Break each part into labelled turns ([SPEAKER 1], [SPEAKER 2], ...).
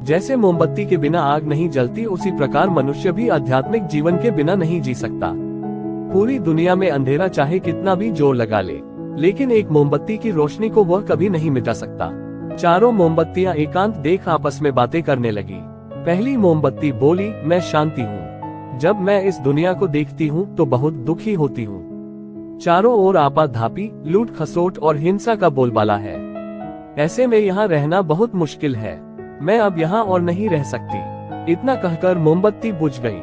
[SPEAKER 1] जैसे मोमबत्ती के बिना आग नहीं जलती, उसी प्रकार मनुष्य भी आध्यात्मिक जीवन के बिना नहीं जी सकता। पूरी दुनिया में अंधेरा चाहे कितना भी जोर लगा ले, लेकिन एक मोमबत्ती की रोशनी को वह कभी नहीं मिटा सकता। चारों मोमबत्तियां एकांत देख आपस में बातें करने लगी। पहली मोमबत्ती बोली, मैं शांति हूँ। जब मैं इस दुनिया को देखती हूँ तो बहुत दुखी होती हूँ। चारों ओर आपाधापी, लूट खसोट और हिंसा का बोलबाला है। ऐसे में यहाँ रहना बहुत मुश्किल है। मैं अब यहाँ और नहीं रह सकती। इतना कहकर मोमबत्ती बुझ गई।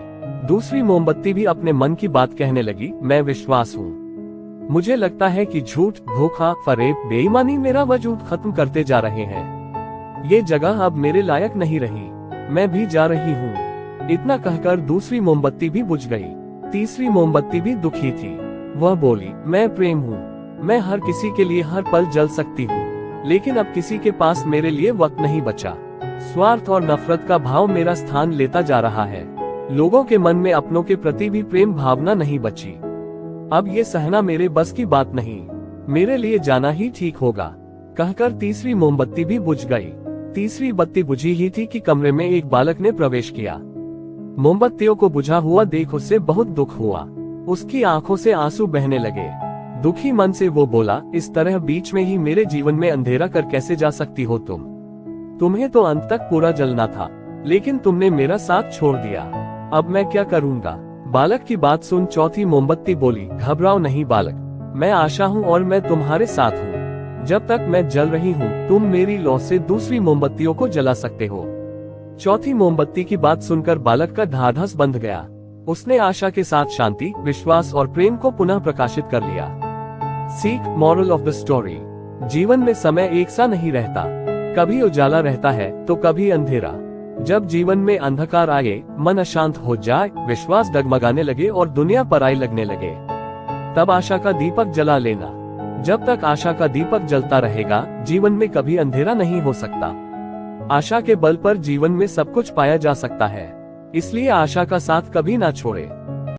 [SPEAKER 1] दूसरी मोमबत्ती भी अपने मन की बात कहने लगी, मैं विश्वास हूँ। मुझे लगता है कि झूठ, धोखा, फरेब, बेईमानी मेरा वजूद खत्म करते जा रहे हैं। ये जगह अब मेरे लायक नहीं रही। मैं भी जा रही हूँ। इतना कहकर दूसरी मोमबत्ती भी बुझ गई। तीसरी मोमबत्ती भी दुखी थी। वह बोली, मैं प्रेम हूँ। मैं हर किसी के लिए हर पल जल सकती हूँ, लेकिन अब किसी के पास मेरे लिए वक्त नहीं बचा। स्वार्थ और नफरत का भाव मेरा स्थान लेता जा रहा है। लोगों के मन में अपनों के प्रति भी प्रेम भावना नहीं बची। अब ये सहना मेरे बस की बात नहीं। मेरे लिए जाना ही ठीक होगा। कहकर तीसरी मोमबत्ती भी बुझ गई। तीसरी बत्ती बुझी ही थी कि कमरे में एक बालक ने प्रवेश किया। मोमबत्तियों को बुझा हुआ देख उससे बहुत दुख हुआ। उसकी आंखों से आंसू बहने लगे। दुखी मन से वो बोला, इस तरह बीच में ही मेरे जीवन में अंधेरा कर कैसे जा सकती हो तुम? तुम्हें तो अंत तक पूरा जलना था, लेकिन तुमने मेरा साथ छोड़ दिया। अब मैं क्या करूँगा? बालक की बात सुन चौथी मोमबत्ती बोली, घबराओ नहीं बालक, मैं आशा हूँ और मैं तुम्हारे साथ हूँ। जब तक मैं जल रही हूँ, तुम मेरी लौ से दूसरी मोमबत्तियों को जला सकते हो। चौथी मोमबत्ती की बात सुनकर बालक का ढाढ़स बंध गया। उसने आशा के साथ शांति, विश्वास और प्रेम को पुनः प्रकाशित कर लिया। सीख, मॉरल ऑफ द स्टोरी। जीवन में समय एक सा नहीं रहता। कभी उजाला रहता है तो कभी अंधेरा। जब जीवन में अंधकार आए, मन अशांत हो जाए, विश्वास डगमगाने लगे और दुनिया पराई लगने लगे, तब आशा का दीपक जला लेना। जब तक आशा का दीपक जलता रहेगा, जीवन में कभी अंधेरा नहीं हो सकता। आशा के बल पर जीवन में सब कुछ पाया जा सकता है। इसलिए आशा का साथ कभी ना छोड़े।